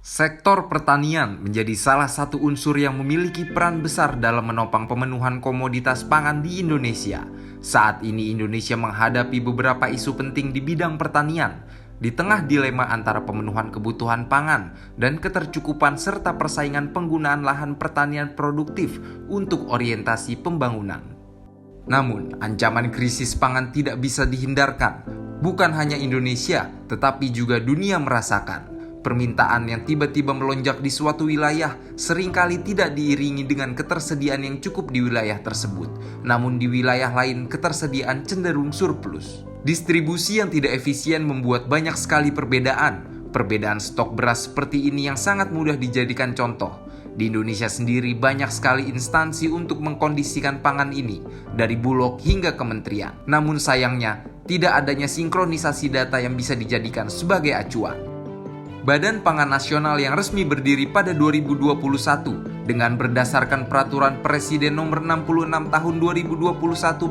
Sektor pertanian menjadi salah satu unsur yang memiliki peran besar dalam menopang pemenuhan komoditas pangan di Indonesia. Saat ini Indonesia menghadapi beberapa isu penting di bidang pertanian. Di tengah dilema antara pemenuhan kebutuhan pangan dan ketercukupan serta persaingan penggunaan lahan pertanian produktif untuk orientasi pembangunan. Namun, ancaman krisis pangan tidak bisa dihindarkan. Bukan hanya Indonesia, tetapi juga dunia merasakan. Permintaan yang tiba-tiba melonjak di suatu wilayah seringkali tidak diiringi dengan ketersediaan yang cukup di wilayah tersebut. Namun di wilayah lain ketersediaan cenderung surplus. Distribusi yang tidak efisien membuat banyak sekali perbedaan. Perbedaan stok beras seperti ini yang sangat mudah dijadikan contoh. Di Indonesia sendiri banyak sekali instansi untuk mengkondisikan pangan ini, dari Bulog hingga kementerian. Namun sayangnya, tidak adanya sinkronisasi data yang bisa dijadikan sebagai acuan. Badan Pangan Nasional yang resmi berdiri pada 2021 dengan berdasarkan Peraturan Presiden Nomor 66 Tahun 2021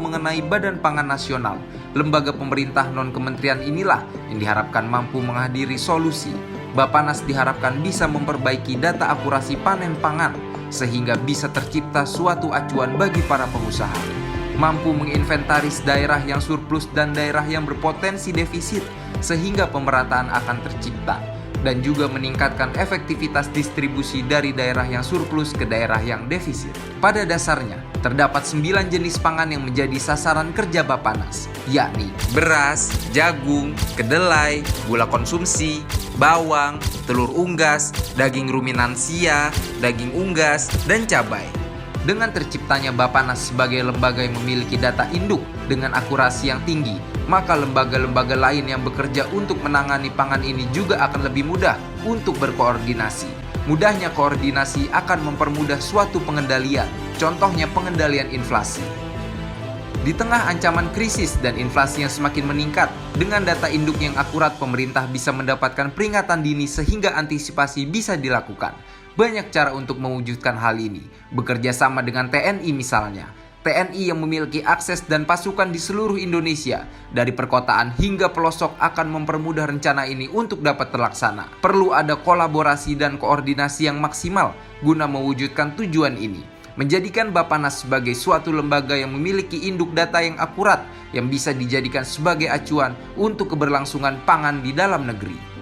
mengenai Badan Pangan Nasional, lembaga pemerintah non-kementerian inilah yang diharapkan mampu menghadiri solusi. Bappenas diharapkan bisa memperbaiki data akurasi panen pangan sehingga bisa tercipta suatu acuan bagi para pengusaha. Mampu menginventaris daerah yang surplus dan daerah yang berpotensi defisit sehingga pemerataan akan tercipta. Dan juga meningkatkan efektivitas distribusi dari daerah yang surplus ke daerah yang defisit. Pada dasarnya, terdapat 9 jenis pangan yang menjadi sasaran kerja Bappenas, yakni beras, jagung, kedelai, gula konsumsi, bawang, telur unggas, daging ruminansia, daging unggas, dan cabai. Dengan terciptanya Bappenas sebagai lembaga yang memiliki data induk dengan akurasi yang tinggi, maka lembaga-lembaga lain yang bekerja untuk menangani pangan ini juga akan lebih mudah untuk berkoordinasi. Mudahnya koordinasi akan mempermudah suatu pengendalian, contohnya pengendalian inflasi. Di tengah ancaman krisis dan inflasi yang semakin meningkat, dengan data induk yang akurat pemerintah bisa mendapatkan peringatan dini sehingga antisipasi bisa dilakukan. Banyak cara untuk mewujudkan hal ini, bekerja sama dengan TNI misalnya. TNI yang memiliki akses dan pasukan di seluruh Indonesia, dari perkotaan hingga pelosok akan mempermudah rencana ini untuk dapat terlaksana. Perlu ada kolaborasi dan koordinasi yang maksimal guna mewujudkan tujuan ini. Menjadikan Bappenas sebagai suatu lembaga yang memiliki induk data yang akurat, yang bisa dijadikan sebagai acuan untuk keberlangsungan pangan di dalam negeri.